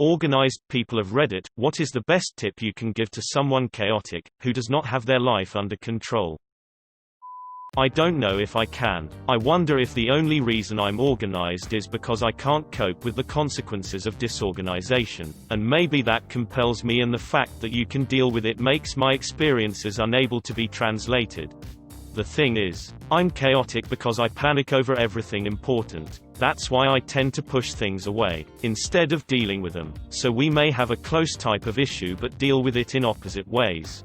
Organized people of Reddit, what is the best tip you can give to someone chaotic, who does not have their life under control? I don't know if I can. I wonder if the only reason I'm organized is because I can't cope with the consequences of disorganization, and maybe that compels me, and the fact that you can deal with it makes my experiences unable to be translated. The thing is, I'm chaotic because I panic over everything important. That's why I tend to push things away, instead of dealing with them. So we may have a close type of issue but deal with it in opposite ways.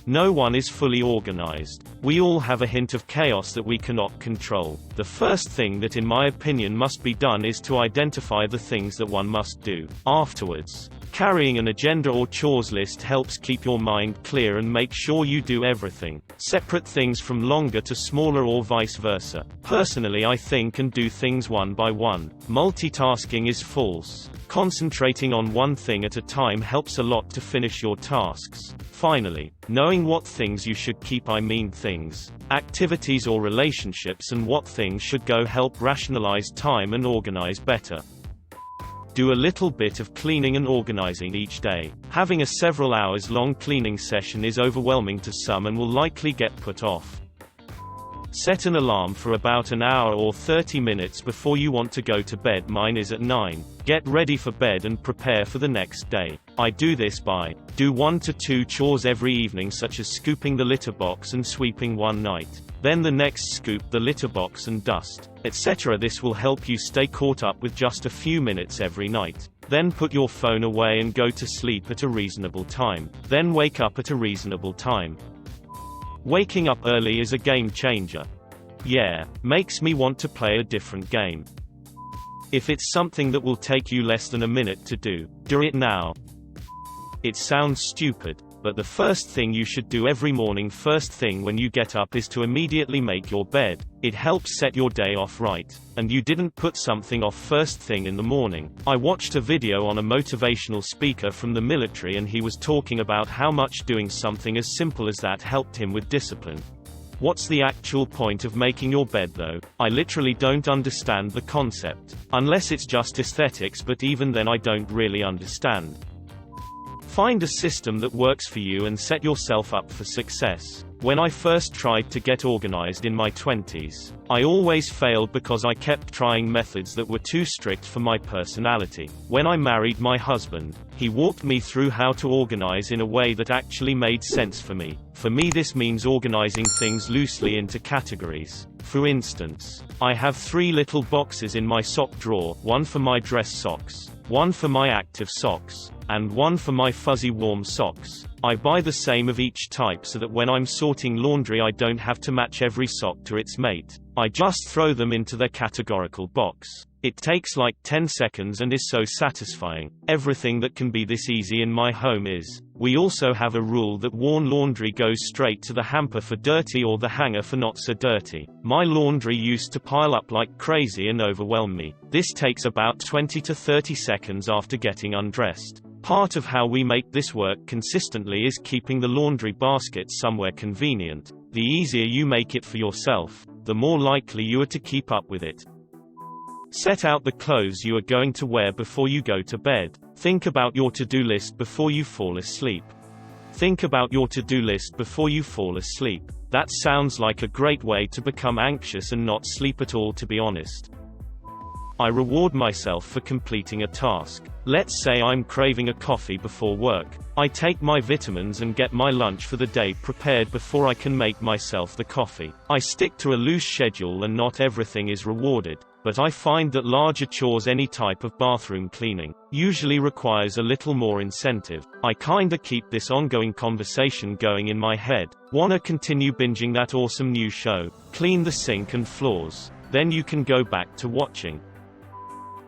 No one is fully organized. We all have a hint of chaos that we cannot control. The first thing that in my opinion must be done is to identify the things that one must do. Afterwards, carrying an agenda or chores list helps keep your mind clear and make sure you do everything. Separate things from longer to smaller or vice versa. Personally, I think and do things one by one. Multitasking is false. Concentrating on one thing at a time helps a lot to finish your tasks. Finally, knowing what things you should keep, I mean things, activities or relationships, and what things should go help rationalize time and organize better. Do a little bit of cleaning and organizing each day. Having a several hours long cleaning session is overwhelming to some and will likely get put off. Set an alarm for about an hour or 30 minutes before you want to go to bed. Mine is at 9. Get ready for bed and prepare for the next day. I do this by do 1 to 2 chores every evening, such as scooping the litter box and sweeping one night. Then the next, scoop the litter box and dust, etc. This will help you stay caught up with just a few minutes every night. Then put your phone away and go to sleep at a reasonable time. Then wake up at a reasonable time. Waking up early is a game changer. Yeah, makes me want to play a different game. If it's something that will take you less than a minute to do it now. It sounds stupid, but the first thing you should do every morning, first thing when you get up, is to immediately make your bed. It helps set your day off right, and you didn't put something off first thing in the morning. I watched a video on a motivational speaker from the military, and he was talking about how much doing something as simple as that helped him with discipline. What's the actual point of making your bed though? I literally don't understand the concept. Unless it's just aesthetics, but even then I don't really understand. Find a system that works for you and set yourself up for success. When I first tried to get organized in my 20s, I always failed because I kept trying methods that were too strict for my personality. When I married my husband, he walked me through how to organize in a way that actually made sense for me. For me, this means organizing things loosely into categories. For instance, I have 3 little boxes in my sock drawer, one for my dress socks, one for my active socks, and one for my fuzzy warm socks. I buy the same of each type so that when I'm sorting laundry I don't have to match every sock to its mate. I just throw them into their categorical box. It takes like 10 seconds and is so satisfying. Everything that can be this easy in my home is. We also have a rule that worn laundry goes straight to the hamper for dirty or the hanger for not so dirty. My laundry used to pile up like crazy and overwhelm me. This takes about 20 to 30 seconds after getting undressed. Part of how we make this work consistently is keeping the laundry basket somewhere convenient. The easier you make it for yourself, the more likely you are to keep up with it. Set out the clothes you are going to wear before you go to bed. Think about your to-do list before you fall asleep. Think about your to-do list before you fall asleep. That sounds like a great way to become anxious and not sleep at all, to be honest. I reward myself for completing a task. Let's say I'm craving a coffee before work. I take my vitamins and get my lunch for the day prepared before I can make myself the coffee. I stick to a loose schedule and not everything is rewarded, but I find that larger chores, any type of bathroom cleaning, usually requires a little more incentive. I kinda keep this ongoing conversation going in my head. Wanna continue binging that awesome new show? Clean the sink and floors. Then you can go back to watching.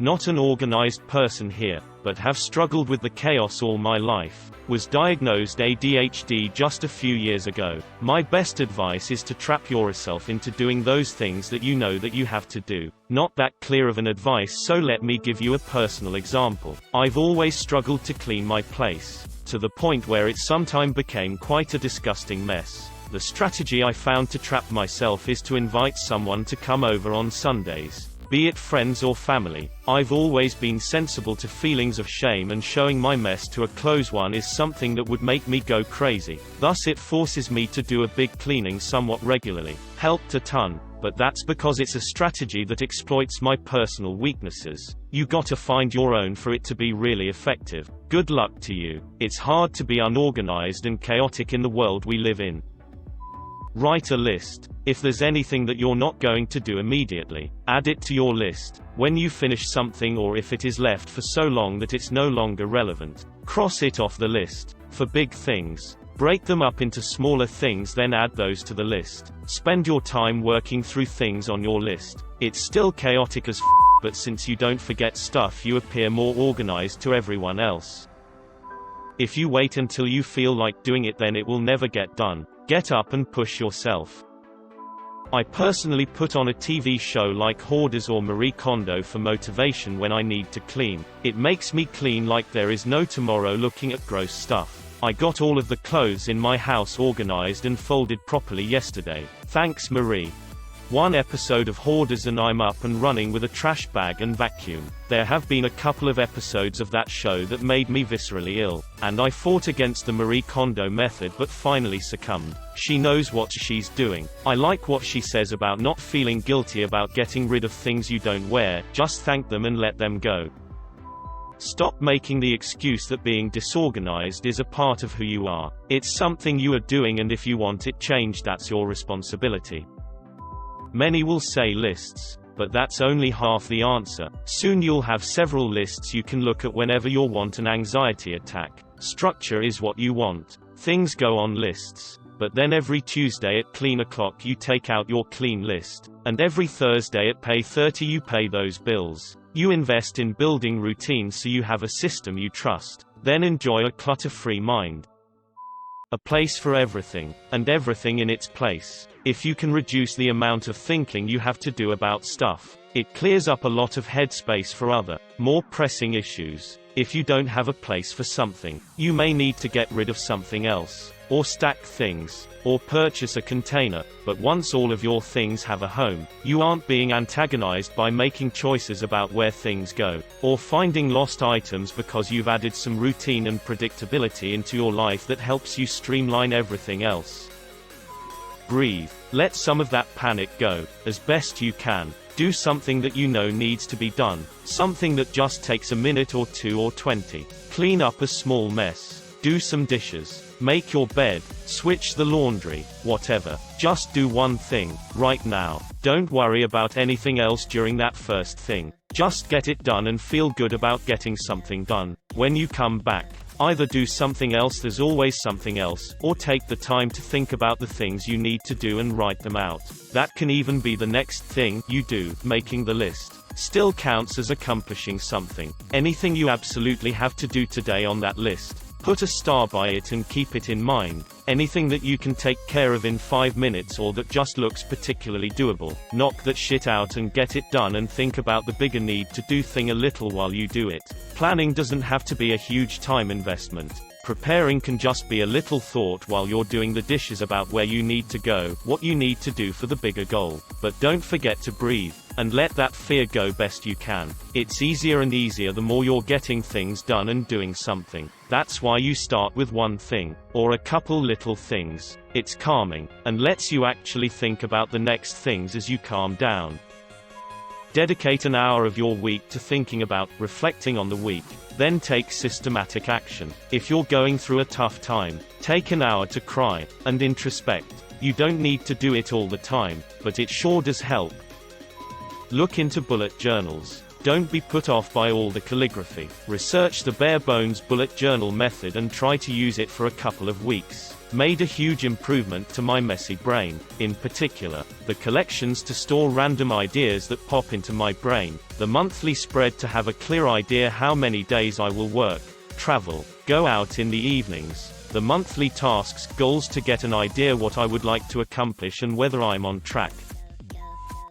Not an organized person here, but have struggled with the chaos all my life. Was diagnosed ADHD just a few years ago. My best advice is to trap yourself into doing those things that you know that you have to do. Not that clear of an advice, so let me give you a personal example. I've always struggled to clean my place, to the point where it sometimes became quite a disgusting mess. The strategy I found to trap myself is to invite someone to come over on Sundays. Be it friends or family, I've always been sensible to feelings of shame, and showing my mess to a close one is something that would make me go crazy. Thus it forces me to do a big cleaning somewhat regularly. Helped a ton, but that's because it's a strategy that exploits my personal weaknesses. You gotta find your own for it to be really effective. Good luck to you. It's hard to be unorganized and chaotic in the world we live in. Write a list. If there's anything that you're not going to do immediately, add it to your list. When you finish something, or if it is left for so long that it's no longer relevant, cross it off the list. For big things, break them up into smaller things, then add those to the list. Spend your time working through things on your list. It's still chaotic as but since you don't forget stuff, you appear more organized to everyone else. If you wait until you feel like doing it, then it will never get done. Get up and push yourself. I personally put on a TV show like Hoarders or Marie Kondo for motivation when I need to clean. It makes me clean like there is no tomorrow, looking at gross stuff. I got all of the clothes in my house organized and folded properly yesterday. Thanks, Marie. One episode of Hoarders and I'm up and running with a trash bag and vacuum. There have been a couple of episodes of that show that made me viscerally ill, and I fought against the Marie Kondo method but finally succumbed. She knows what she's doing. I like what she says about not feeling guilty about getting rid of things you don't wear, just thank them and let them go. Stop making the excuse that being disorganized is a part of who you are. It's something you are doing, and if you want it changed, that's your responsibility. Many will say lists, but that's only half the answer. Soon you'll have several lists you can look at whenever you want an anxiety attack. Structure is what you want. Things go on lists. But then every Tuesday at clean o'clock you take out your clean list. And every Thursday at pay 30 you pay those bills. You invest in building routines so you have a system you trust. Then enjoy a clutter-free mind. A place for everything, and everything in its place. If you can reduce the amount of thinking you have to do about stuff, it clears up a lot of headspace for other, more pressing issues. If you don't have a place for something, you may need to get rid of something else, or stack things, or purchase a container. But once all of your things have a home, you aren't being antagonized by making choices about where things go, or finding lost items, because you've added some routine and predictability into your life that helps you streamline everything else. Breathe. Let some of that panic go, as best you can. Do something that you know needs to be done, something that just takes a minute or 2 or 20. Clean up a small mess. Do some dishes. Make your bed. Switch the laundry. Whatever. Just do one thing, right now. Don't worry about anything else during that first thing. Just get it done and feel good about getting something done. When you come back, either do something else, there's always something else, or take the time to think about the things you need to do and write them out. That can even be the next thing you do. Making the list still counts as accomplishing something. Anything you absolutely have to do today on that list, put a star by it and keep it in mind. Anything that you can take care of in 5 minutes, or that just looks particularly doable, knock that shit out and get it done, and think about the bigger need to do thing a little while you do it. Planning doesn't have to be a huge time investment. Preparing can just be a little thought while you're doing the dishes about where you need to go, what you need to do for the bigger goal. But don't forget to breathe, and let that fear go best you can. It's easier and easier the more you're getting things done and doing something. That's why you start with one thing, or a couple little things. It's calming, and lets you actually think about the next things as you calm down. Dedicate an hour of your week to thinking about, reflecting on the week. Then take systematic action. If you're going through a tough time, take an hour to cry and introspect. You don't need to do it all the time, but it sure does help. Look into bullet journals. Don't be put off by all the calligraphy. Research the bare bones bullet journal method and try to use it for a couple of weeks. Made a huge improvement to my messy brain. In particular, the collections to store random ideas that pop into my brain, the monthly spread to have a clear idea how many days I will work, travel, go out in the evenings, the monthly tasks, goals to get an idea what I would like to accomplish and whether I'm on track.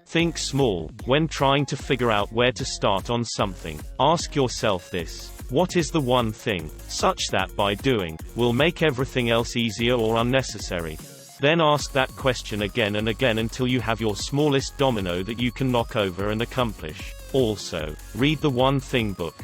Think small. When trying to figure out where to start on something, ask yourself this: what is the one thing, such that by doing, will make everything else easier or unnecessary? Then ask that question again and again until you have your smallest domino that you can knock over and accomplish. Also, read the One Thing book.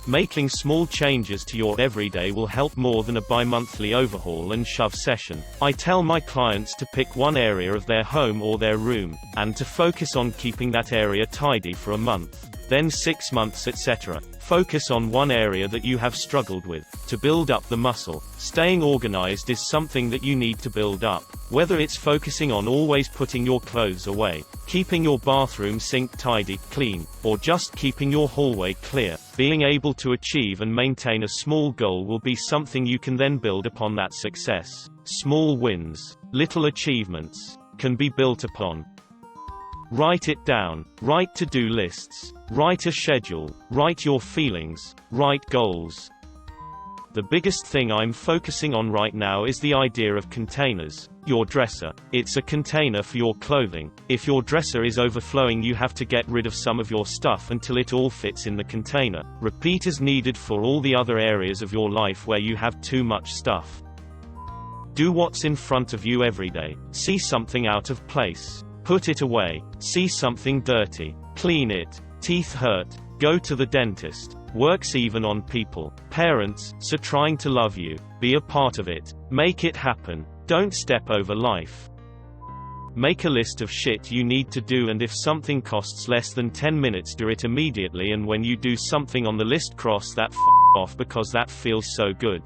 Making small changes to your everyday will help more than a bi-monthly overhaul and shove session. I tell my clients to pick one area of their home or their room, and to focus on keeping that area tidy for a month, then 6 months, etc. Focus on one area that you have struggled with, to build up the muscle. Staying organized is something that you need to build up. Whether it's focusing on always putting your clothes away, keeping your bathroom sink tidy, clean, or just keeping your hallway clear, being able to achieve and maintain a small goal will be something you can then build upon that success. Small wins, little achievements, can be built upon. Write it down. Write to-do lists. Write a schedule. Write your feelings. Write goals. The biggest thing I'm focusing on right now is the idea of containers. Your dresser. It's a container for your clothing. If your dresser is overflowing, you have to get rid of some of your stuff until it all fits in the container. Repeat as needed for all the other areas of your life where you have too much stuff. Do what's in front of you every day. See something out of place. Put it away. See something dirty. Clean it. Teeth hurt. Go to the dentist. Works even on people. Parents, so trying to love you. Be a part of it. Make it happen. Don't step over life. Make a list of shit you need to do, and if something costs less than 10 minutes, do it immediately, and when you do something on the list, cross that off because that feels so good.